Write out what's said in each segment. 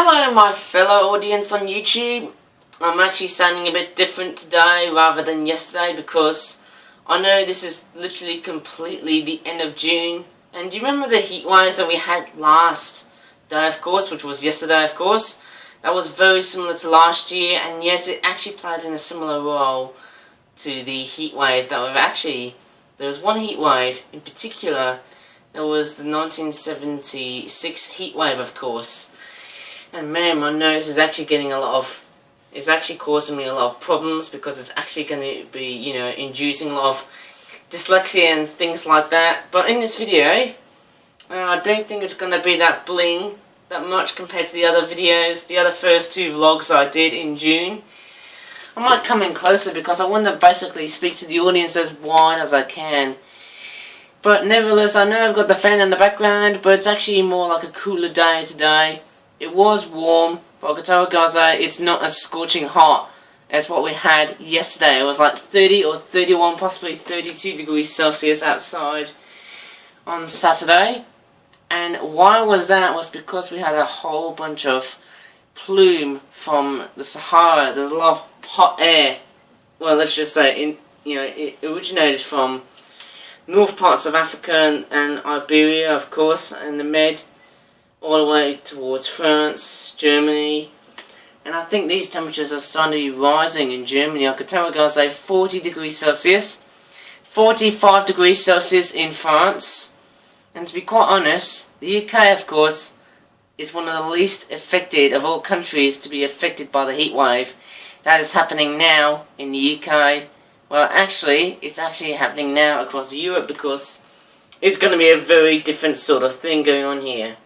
Hello my fellow audience on YouTube. I'm actually sounding a bit different today rather than yesterday because I know this is literally completely the end of June. And do you remember the heat wave that we had last day, of course, which was yesterday, of course? That was very similar to last year, and yes, it actually played in a similar role to the heat wave that we've actually... There was one heat wave in particular. There was the 1976 heat wave, of course. And man, my nose is actually getting a lot of... It's actually causing me a lot of problems because it's actually going to be, you know, inducing a lot of dyslexia and things like that. But in this video, I don't think it's going to be that bling that much compared to the other videos, the other first two vlogs I did in June. I might come in closer because I want to basically speak to the audience as wide as I can. But nevertheless, I know I've got the fan in the background, but it's actually more like a cooler day today. It was warm, but I can tell you guys it's not as scorching hot as what we had yesterday. It was like 30 or 31, possibly 32 degrees Celsius outside on Saturday. And why was that? Was because we had a whole bunch of plume from the Sahara. There's a lot of hot air. Well, let's just say, it originated from north parts of Africa and Iberia, of course, and the Med, all the way towards France, Germany. And I think these temperatures are starting to be rising in Germany. I could tell you guys 40 degrees Celsius, 45 degrees Celsius in France. And to be quite honest, the UK, of course, is one of the least affected of all countries to be affected by the heat wave. That is happening now in the UK. Well, actually, it's actually happening now across Europe because it's going to be a very different sort of thing going on here.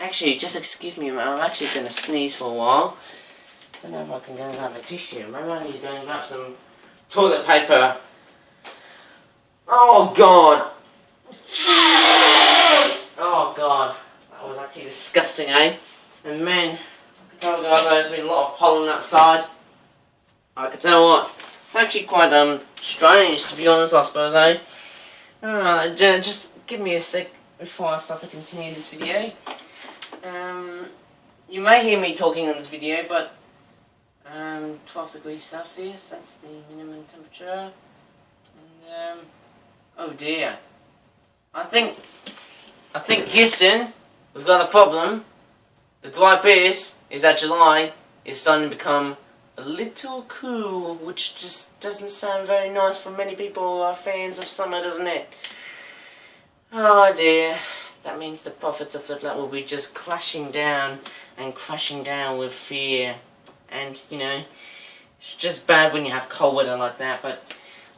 Actually, just excuse me, I'm actually going to sneeze for a while. I don't know if I can go and grab a tissue. Maybe I need to go and grab some toilet paper. Oh, God. Oh, God. That was actually disgusting, eh? And man, I can tell you guys there's been a lot of pollen outside. I can tell what. It's actually quite strange, to be honest, I suppose, eh? Just give me a sec before I start to continue this video. You may hear me talking on this video, but 12 degrees Celsius, that's the minimum temperature. And oh dear, I think Houston, we've got a problem. The gripe is that July is starting to become a little cool, which just doesn't sound very nice for many people who are fans of summer, doesn't it? Oh dear. That means the profits of Flip will be just crashing down and crashing down with fear. And, you know, it's just bad when you have cold weather like that. But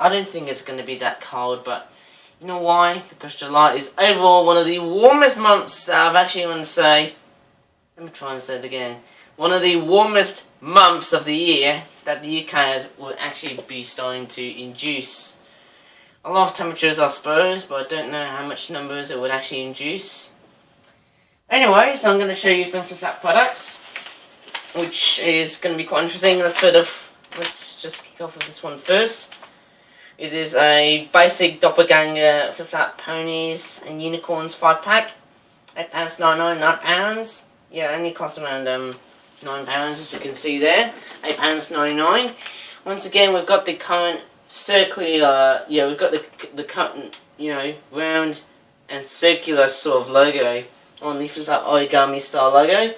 I don't think it's going to be that cold. But you know why? Because July is overall one of the warmest months that I've actually want to say. Let me try and say it again. One of the warmest months of the year that the UK will actually be starting to induce. A lot of temperatures, I suppose, but I don't know how much numbers it would actually induce. Anyway, so I'm going to show you some flip-flap products, which is going to be quite interesting. Let's just kick off with this one first. It is a basic Doppelganger flip-flap Ponies and Unicorns 5-pack. £8.99, £9. Yeah, only costs around £9, as you can see there. £8.99. Once again, we've got the current circular, we've got the current, round and circular sort of logo on the flip-flap Origami style logo.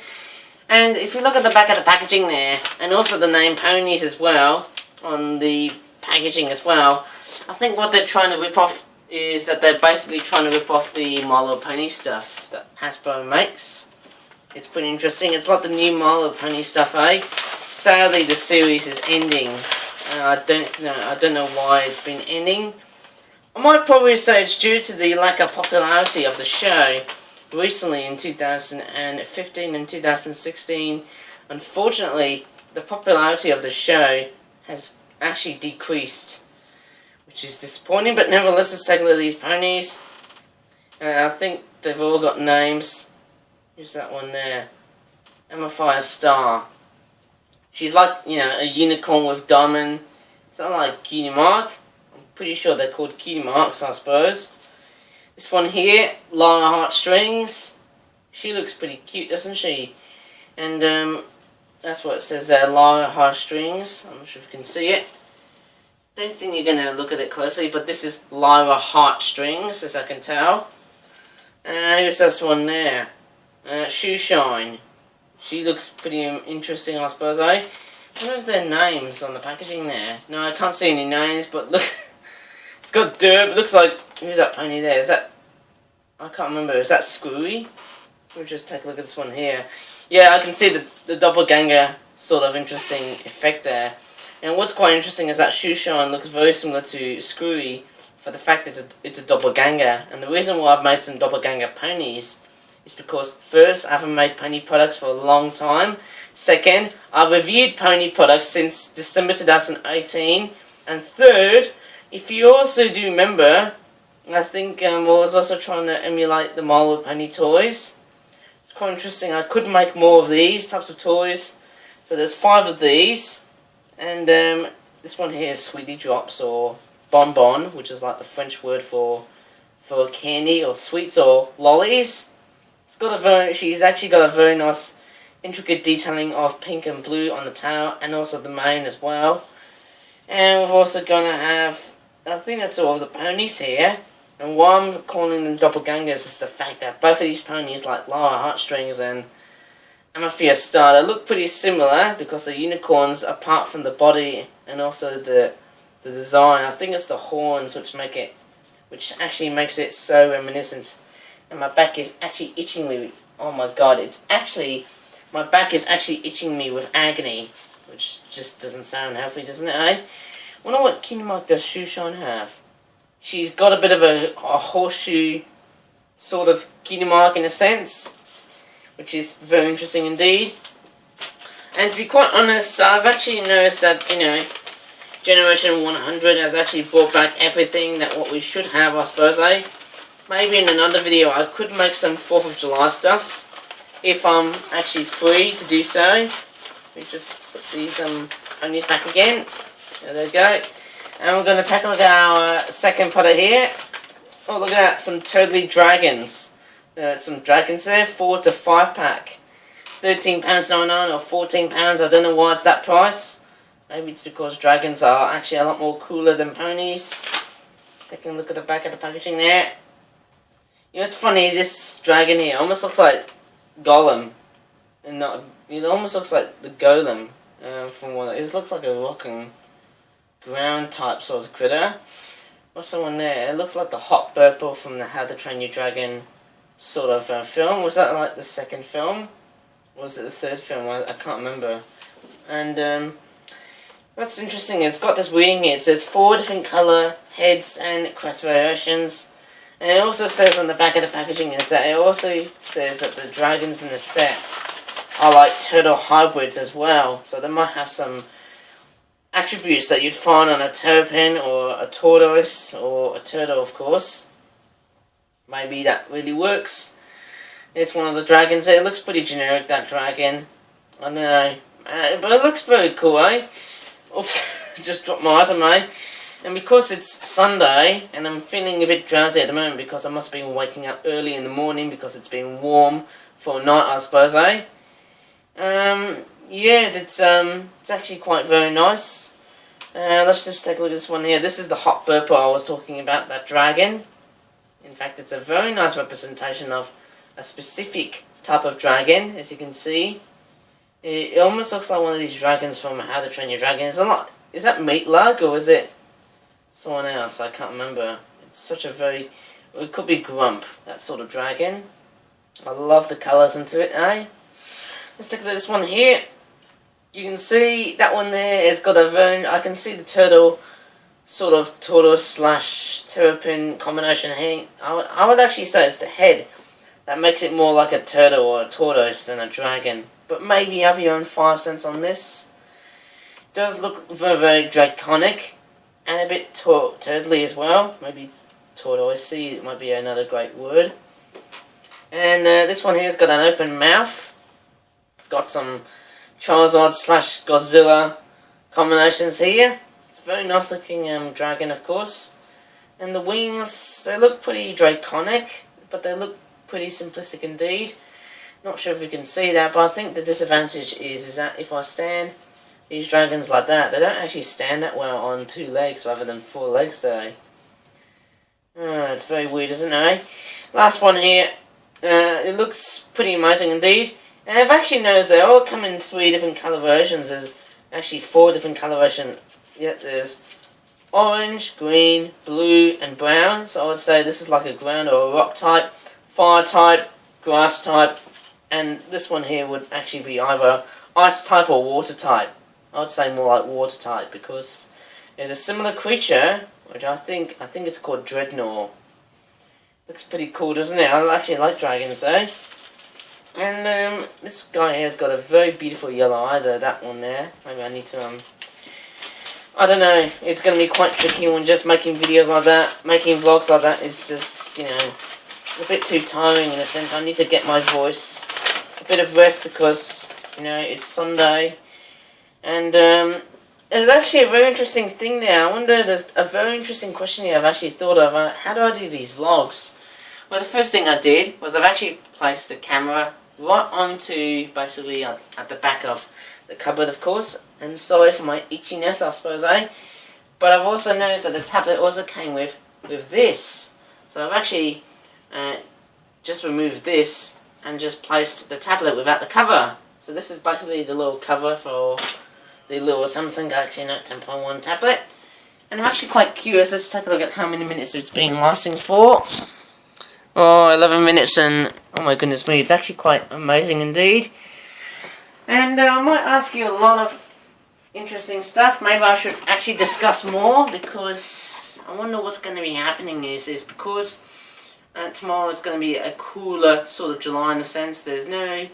And if you look at the back of the packaging there, and also the name Ponies as well, on the packaging as well, I think what they're trying to rip off is that they're basically trying to rip off the My Little Pony stuff that Hasbro makes. It's pretty interesting. It's like the new My Little Pony stuff, eh? Sadly, the series is ending. I don't know why it's been ending. I might probably say it's due to the lack of popularity of the show. Recently in 2015 and 2016, unfortunately, the popularity of the show has actually decreased, which is disappointing, but nevertheless, let's take a look at these ponies. I think they've all got names. Who's that one there? Amplifier Star. She's like, a unicorn with diamond. It's not like cutie mark. I'm pretty sure they're called cutie marks, I suppose. This one here, Lara Heartstrings. She looks pretty cute, doesn't she? And that's what it says there, lyra heartstrings. I'm not sure if you can see it. Don't think you're going to look at it closely, but this is lyra heartstrings, as I can tell. Who's this one there? Shoe Shine. She looks pretty interesting, I suppose, eh? Where's their names on the packaging there? No, I can't see any names, but look. It's got Derb. It looks like... Who's that pony there? Is that... I can't remember. Is that Screwy? We'll just take a look at this one here. Yeah, I can see the Doppelganger sort of interesting effect there. And what's quite interesting is that Shoe Shine looks very similar to Screwy for the fact that it's a Doppelganger. And the reason why I've made some Doppelganger ponies is because, first, I haven't made pony products for a long time. Second, I've reviewed pony products since December 2018. And third, if you also do remember, I think I was also trying to emulate the My Little Pony toys. It's quite interesting. I could make more of these types of toys. So there's 5 of these. And this one here is Sweetie Drops, or Bonbon, which is like the French word for candy or sweets or lollies. She's actually got a very nice intricate detailing of pink and blue on the tail and also the mane as well. And we're also going to have, I think that's all of the ponies here. And why I'm calling them Doppelgangers is the fact that both of these ponies, like Lyra Heartstrings and Amethyst Star, they look pretty similar because they're unicorns apart from the body and also the design. I think it's the horns which actually makes it so reminiscent. And my back is actually itching me. Oh my god, my back is actually itching me with agony, which just doesn't sound healthy, doesn't it, eh? I wonder what key mark does Shoe Shine have? She's got a bit of a horseshoe sort of key mark in a sense, which is very interesting indeed. And to be quite honest, I've actually noticed that, Generation 100 has actually brought back everything that what we should have, I suppose, eh? Maybe in another video I could make some 4th of July stuff, if I'm actually free to do so. Let me just put these ponies back again. There they go. And we're going to take a look at our second product here. Oh, look at that, some Totally Dragons. Some dragons there, 4 to 5 pack. £13.99 or £14, I don't know why it's that price. Maybe it's because dragons are actually a lot more cooler than ponies. Taking a look at the back of the packaging there. It's funny, this dragon here almost looks like Golem. It almost looks like the Golem from what it looks like a rock and ground type sort of critter. What's the one there? It looks like the Hot Purple from the How to Train Your Dragon sort of film. Was that like the second film? Or was it the third film? I can't remember. And what's interesting is it's got this reading here. It says 4 different colour heads and crest variations. And it also says on the back of the packaging is that it also says that the dragons in the set are like turtle hybrids as well. So they might have some attributes that you'd find on a terrapin or a tortoise or a turtle, of course. Maybe that really works. It's one of the dragons. It looks pretty generic, that dragon. I don't know. But it looks very cool, eh? Oops, just dropped my item, eh? And because it's Sunday, and I'm feeling a bit drowsy at the moment because I must be waking up early in the morning because it's been warm for a night, I suppose, eh? Yeah, it's actually quite very nice. Let's just take a look at this one here. This is the Hot Purple I was talking about, that dragon. In fact, it's a very nice representation of a specific type of dragon, as you can see. It almost looks like one of these dragons from How to Train Your Dragon. Is that Meat Lug, or is it someone else? I can't remember. It's such a very... Well, it could be Grump, that sort of dragon. I love the colours into it, eh? Let's take a look at this one here. You can see that one there has got a very... I can see the turtle, sort of tortoise / terrapin combination here. I would actually say it's the head that makes it more like a turtle or a tortoise than a dragon. But maybe you have your own 5 cents on this. It does look very, very draconic and a bit turtly as well. Maybe tortoisey might be another great word. And this one here has got an open mouth. It's got some Charizard / Godzilla combinations here. It's a very nice looking dragon, of course. And the wings, they look pretty draconic, but they look pretty simplistic indeed. Not sure if you can see that, but I think the disadvantage is that if I stand these dragons like that, they don't actually stand that well on 2 legs rather than 4 legs though. It's very weird, isn't it? Last one here. It looks pretty amazing indeed. And I've actually noticed they all come in 3 different colour versions. There's actually 4 different colour versions. Yeah, there's orange, green, blue and brown. So I would say this is like a ground or a rock type, fire type, grass type, and this one here would actually be either ice type or water type. I would say more like water type because there's a similar creature which I think it's called Dreadnought. Looks pretty cool, doesn't it? I actually like dragons though. And this guy here has got a very beautiful yellow eye though, that one there. Maybe I need to I don't know, it's going to be quite tricky when just making videos like that. Making vlogs like that is just, you know, a bit too tiring in a sense. I need to get my voice a bit of rest because, you know, it's Sunday. And there's actually a very interesting thing there. I wonder, there's a very interesting question here I've actually thought of. How do I do these vlogs? Well, the first thing I did was I've actually placed the camera right onto, basically, at the back of the cupboard, of course. And sorry for my itchiness, I suppose, But I've also noticed that the tablet also came with this. So I've actually just removed this and just placed the tablet without the cover. So this is basically the little cover for the little Samsung Galaxy Note 10.1 tablet. And I'm actually quite curious. Let's take a look at how many minutes it's been lasting for. Oh, 11 minutes and, oh my goodness me, it's actually quite amazing indeed. And I might ask you a lot of interesting stuff. Maybe I should actually discuss more because I wonder what's going to be happening is because tomorrow it's going to be a cooler sort of July in a sense. There's no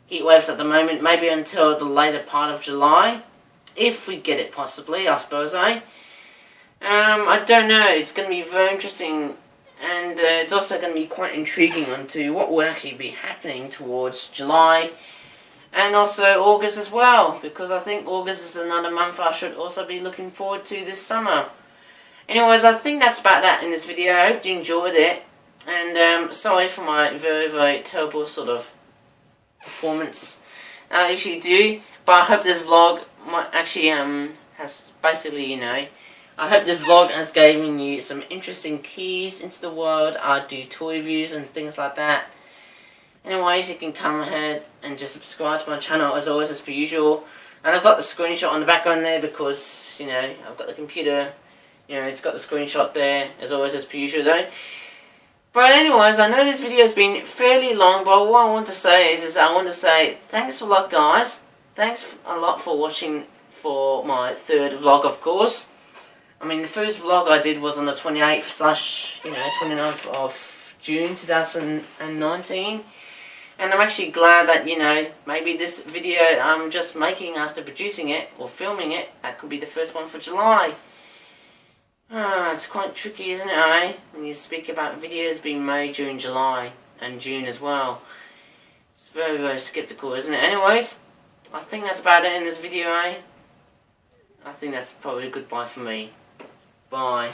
heat waves at the moment, maybe until the later part of July. If we get it possibly, I suppose, I don't know. It's going to be very interesting. And it's also going to be quite intriguing onto what will actually be happening towards July and also August as well, because I think August is another month I should also be looking forward to this summer. Anyways, I think that's about that in this video. I hope you enjoyed it, and sorry for my very, very terrible sort of performance I usually do, but I hope this vlog might actually has basically, you know, I hope this vlog has given you some interesting keys into the world. I do toy reviews and things like that. Anyways, you can come ahead and just subscribe to my channel as always, as per usual. And I've got the screenshot on the background there because, you know, I've got the computer, you know, it's got the screenshot there as always, as per usual though. But anyways, I know this video has been fairly long, but what I want to say is I want to say thanks a lot, guys. Thanks a lot for watching for my 3rd vlog, of course. I mean, the first vlog I did was on the 29th of June 2019. And I'm actually glad that, you know, maybe this video I'm just making after producing it, or filming it, that could be the first one for July. It's quite tricky, isn't it, when you speak about videos being made during July, and June as well. It's very, very skeptical, isn't it? Anyways, I think that's about it in this video, I think that's probably a goodbye for me. Bye.